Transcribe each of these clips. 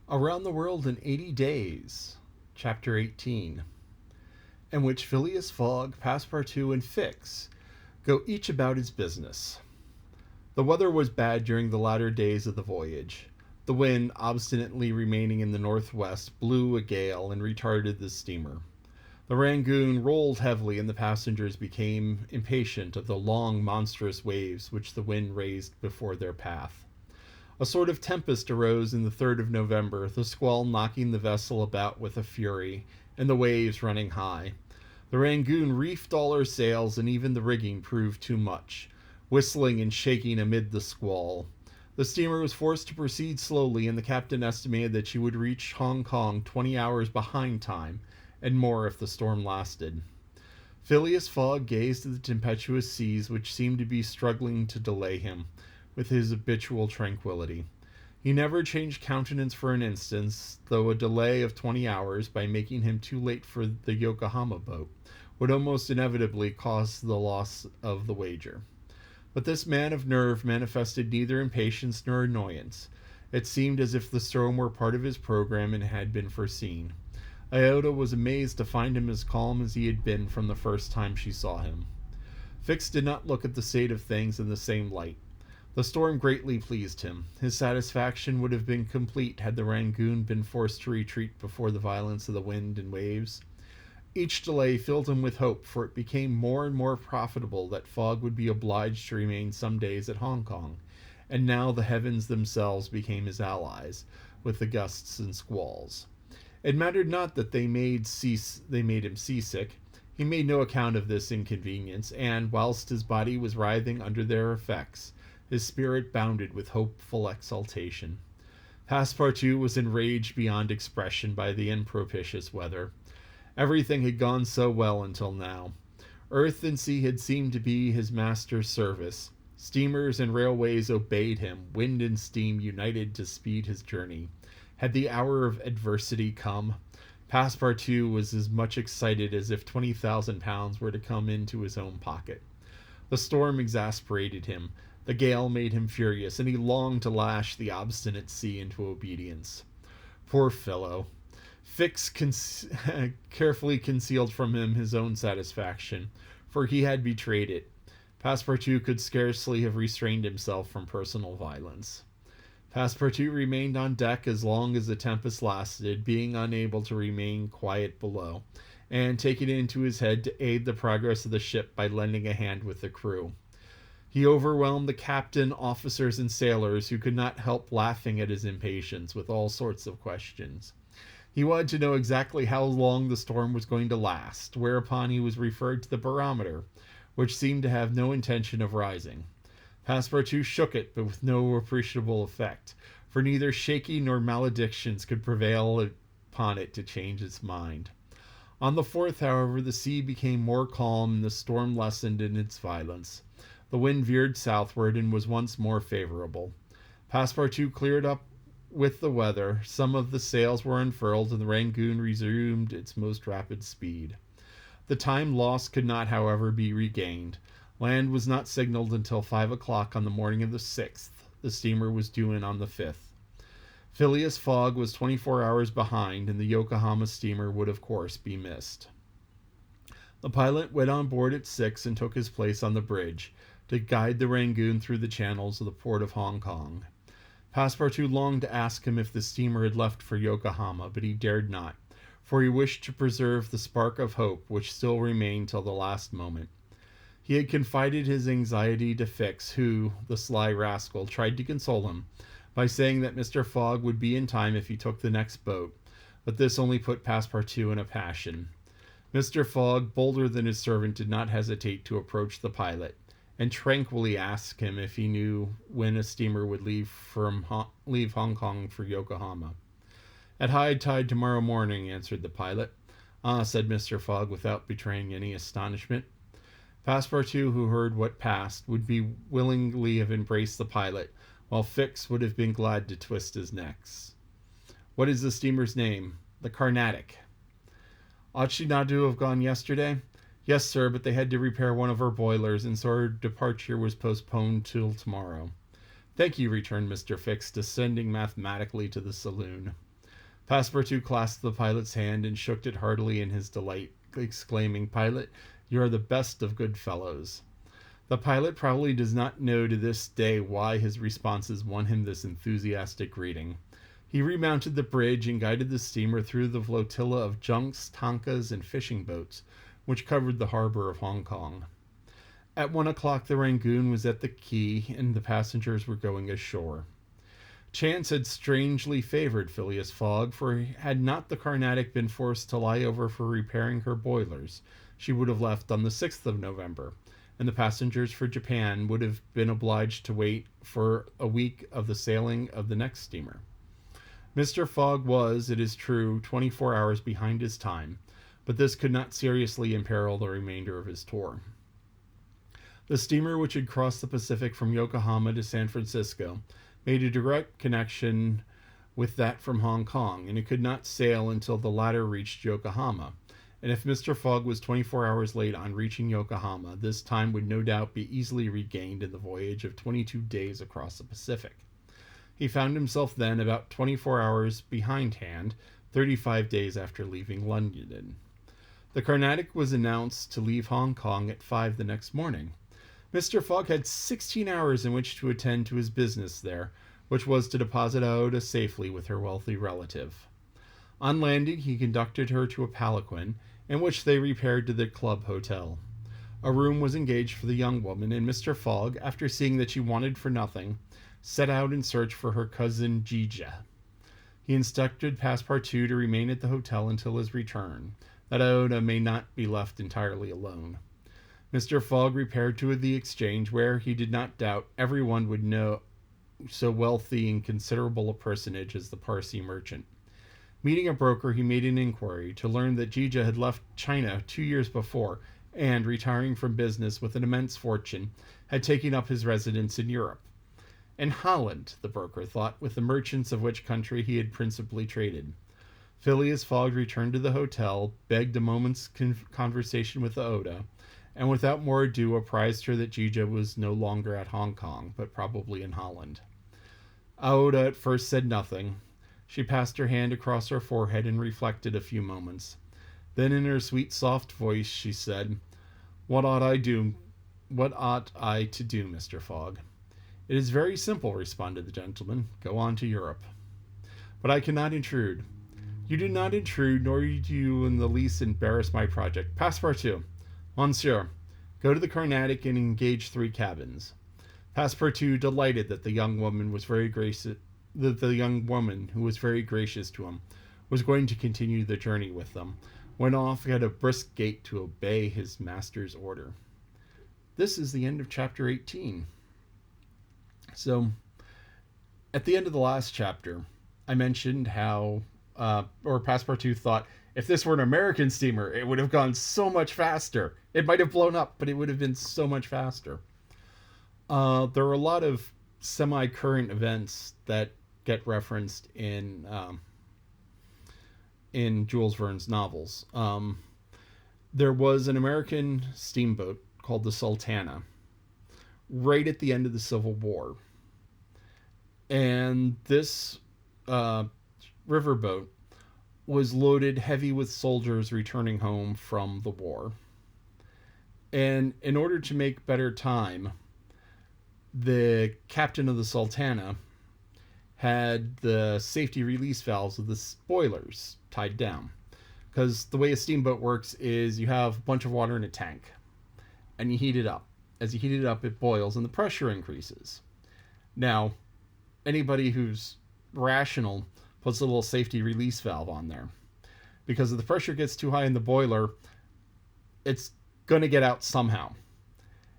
Around the World in 80 Days, Chapter 18, in which Phileas, Fogg, Passepartout, and Fix go each about his business. The weather was bad during the latter days of the voyage. The wind, obstinately remaining in the northwest, blew a gale and retarded the steamer. The Rangoon rolled heavily, and the passengers became impatient of the long, monstrous waves which the wind raised before their path. A sort of tempest arose in the 3rd of November, the squall knocking the vessel about with a fury, and the waves running high. The Rangoon reefed all her sails, and even the rigging proved too much, whistling and shaking amid the squall. The steamer was forced to proceed slowly, and the captain estimated that she would reach Hong Kong 20 hours behind time, and more if the storm lasted. Phileas Fogg gazed at the tempestuous seas which seemed to be struggling to delay him, with his habitual tranquillity. He never changed countenance for an instant, though a delay of 20 hours, by making him too late for the Yokohama boat, would almost inevitably cause the loss of the wager. But this man of nerve manifested neither impatience nor annoyance. It seemed as if the storm were part of his program and had been foreseen. Iota was amazed to find him as calm as he had been from the first time she saw him. Fix did not look at the state of things in the same light. The storm greatly pleased him. His satisfaction would have been complete had the Rangoon been forced to retreat before the violence of the wind and waves. Each delay filled him with hope, for it became more and more profitable that Fogg would be obliged to remain some days at Hong Kong, and now the heavens themselves became his allies, with the gusts and squalls. It mattered not that they made him seasick. He made no account of this inconvenience, and, whilst his body was writhing under their effects, his spirit bounded with hopeful exultation. Passepartout was enraged beyond expression by the impropitious weather. Everything had gone so well until now. Earth and sea had seemed to be his master's service. Steamers and railways obeyed him. Wind and steam united to speed his journey. Had the hour of adversity come? Passepartout was as much excited as if £20,000 were to come into his own pocket. The storm exasperated him. The gale made him furious, and he longed to lash the obstinate sea into obedience. Poor fellow! Fix carefully concealed from him his own satisfaction, for he had betrayed it. Passepartout could scarcely have restrained himself from personal violence. Passepartout remained on deck as long as the tempest lasted, being unable to remain quiet below, and taking it into his head to aid the progress of the ship by lending a hand with the crew. He overwhelmed the captain, officers, and sailors, who could not help laughing at his impatience, with all sorts of questions. He wanted to know exactly how long the storm was going to last, whereupon he was referred to the barometer, which seemed to have no intention of rising. Passepartout shook it, but with no appreciable effect, for neither shaking nor maledictions could prevail upon it to change its mind. On the 4th, however, the sea became more calm, and the storm lessened in its violence. The wind veered southward and was once more favorable. Passepartout cleared up with the weather. Some of the sails were unfurled, and the Rangoon resumed its most rapid speed. The time lost could not, however, be regained. Land was not signaled until 5 o'clock on the morning of the 6th. The steamer was due in on the 5th. Phileas Fogg was 24 hours behind, and the Yokohama steamer would, of course, be missed. The pilot went on board at 6 and took his place on the bridge, to guide the Rangoon through the channels of the port of Hong Kong. Passepartout longed to ask him if the steamer had left for Yokohama, but he dared not, for he wished to preserve the spark of hope which still remained till the last moment. He had confided his anxiety to Fix, who, the sly rascal, tried to console him by saying that Mr. Fogg would be in time if he took the next boat, but this only put Passepartout in a passion. Mr. Fogg, bolder than his servant, did not hesitate to approach the pilot, and tranquilly asked him if he knew when a steamer would leave Hong Kong for Yokohama. "At high tide tomorrow morning," answered the pilot. "Ah," said Mr. Fogg, without betraying any astonishment. Passepartout, who heard what passed, would be willingly have embraced the pilot, while Fix would have been glad to twist his necks. "What is the steamer's name?" "The Carnatic." "Ought she not to have gone yesterday?" "Yes, sir, but they had to repair one of her boilers, and so her departure was postponed till tomorrow." "Thank you," returned Mr. Fix, descending mathematically to the saloon. Passepartout clasped the pilot's hand and shook it heartily in his delight, exclaiming, "Pilot, you are the best of good fellows." The pilot probably does not know to this day why his responses won him this enthusiastic greeting. He remounted the bridge and guided the steamer through the flotilla of junks, tankas, and fishing boats which covered the harbor of Hong Kong. At 1 o'clock the Rangoon was at the quay, and the passengers were going ashore. Chance had strangely favored Phileas Fogg, for had not the Carnatic been forced to lie over for repairing her boilers, she would have left on the 6th of November, and the passengers for Japan would have been obliged to wait for a week of the sailing of the next steamer. Mr. Fogg was, it is true, 24 hours behind his time, but this could not seriously imperil the remainder of his tour. The steamer, which had crossed the Pacific from Yokohama to San Francisco, made a direct connection with that from Hong Kong, and it could not sail until the latter reached Yokohama. And if Mr. Fogg was 24 hours late on reaching Yokohama, this time would no doubt be easily regained in the voyage of 22 days across the Pacific. He found himself then about 24 hours behindhand, 35 days after leaving London. The Carnatic was announced to leave Hong Kong at 5 the next morning. Mr. Fogg had 16 hours in which to attend to his business there, which was to deposit Aouda safely with her wealthy relative. On landing, he conducted her to a palanquin, in which they repaired to the club hotel. A room was engaged for the young woman, and Mr. Fogg, after seeing that she wanted for nothing, set out in search for her cousin Jija. He instructed Passepartout to remain at the hotel until his return, that Aouda may not be left entirely alone. Mr. Fogg repaired to the exchange, where he did not doubt everyone would know so wealthy and considerable a personage as the Parsee merchant. Meeting a broker, he made an inquiry to learn that Jija had left China 2 years before, and, retiring from business with an immense fortune, had taken up his residence in Europe. In Holland, the broker thought, with the merchants of which country he had principally traded. Phileas Fogg returned to the hotel, begged a moment's conversation with Aouda, and without more ado apprised her that Jija was no longer at Hong Kong, but probably in Holland. Aouda at first said nothing. She passed her hand across her forehead and reflected a few moments. Then in her sweet soft voice she said, What ought I to do, Mr. Fogg?" "It is very simple," responded the gentleman. "Go on to Europe." "But I cannot intrude." "You do not intrude, nor do you in the least embarrass my project. Passepartout, Monsieur, go to the Carnatic and engage 3 cabins." Passepartout, delighted that the young woman, who was very gracious to him, was going to continue the journey with them, went off at a brisk gait to obey his master's order. This is the end of chapter 18. So, at the end of the last chapter, I mentioned how, Passepartout thought, if this were an American steamer, it would have gone so much faster. It might have blown up, but it would have been so much faster. There are a lot of semi-current events that get referenced in Jules Verne's novels. There was an American steamboat called the Sultana right at the end of the Civil War. And this riverboat was loaded heavy with soldiers returning home from the war. And in order to make better time, the captain of the Sultana had the safety release valves of the boilers tied down. Because the way a steamboat works is you have a bunch of water in a tank and you heat it up. As you heat it up, it boils and the pressure increases. Now, anybody who's rational puts a little safety release valve on there. Because if the pressure gets too high in the boiler, it's going to get out somehow.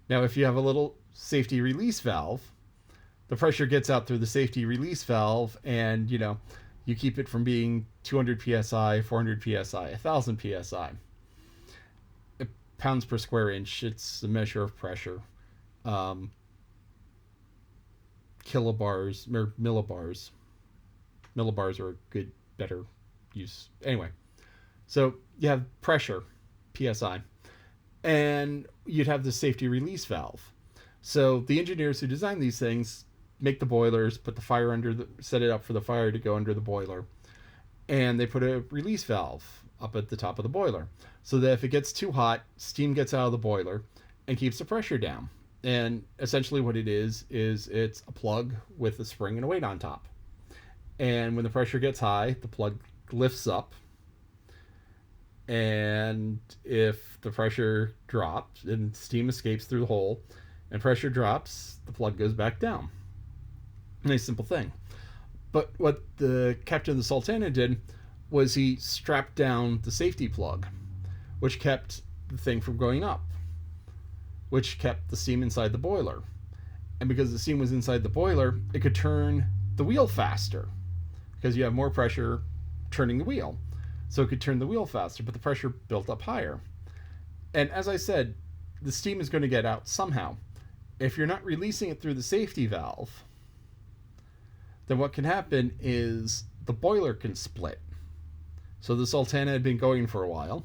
Now, if you have a little safety release valve, the pressure gets out through the safety release valve, and you keep it from being 200 psi, 400 psi, 1000 psi. Pounds per square inch, it's a measure of pressure. Kilobars or millibars. Millibars are a good, better use. Anyway, so you have pressure, psi, and you'd have the safety release valve. So the engineers who design these things make the boilers, put the fire set it up for the fire to go under the boiler. And they put a release valve up at the top of the boiler so that if it gets too hot, steam gets out of the boiler and keeps the pressure down. And essentially what it is it's a plug with a spring and a weight on top. And when the pressure gets high, the plug lifts up. And if the pressure drops and steam escapes through the hole and pressure drops, the plug goes back down. Nice simple thing. But what the captain of the Sultana did was he strapped down the safety plug, which kept the thing from going up, which kept the steam inside the boiler. And because the steam was inside the boiler, it could turn the wheel faster because you have more pressure turning the wheel. So it could turn the wheel faster, but the pressure built up higher. And as I said, the steam is going to get out somehow. If you're not releasing it through the safety valve, then what can happen is the boiler can split. So the Sultana had been going for a while,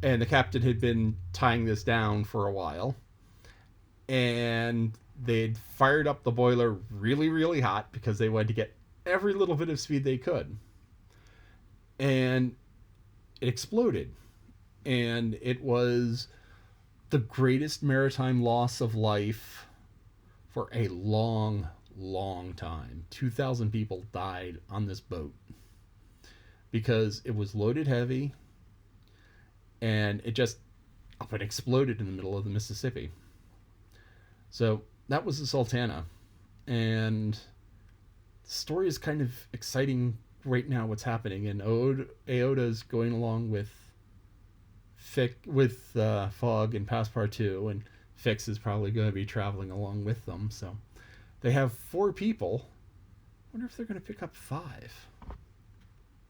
and the captain had been tying this down for a while, and they'd fired up the boiler really, really hot because they wanted to get every little bit of speed they could. And it exploded. And it was the greatest maritime loss of life for a long, long time. 2,000 people died on this boat because it was loaded heavy and it just up and exploded in the middle of the Mississippi. So that was the Sultana. And the story is kind of exciting right now, what's happening. And Aoda's going along with Fogg and Passepartout, and Fix is probably going to be traveling along with them. So they have 4 people. I wonder if they're going to pick up 5.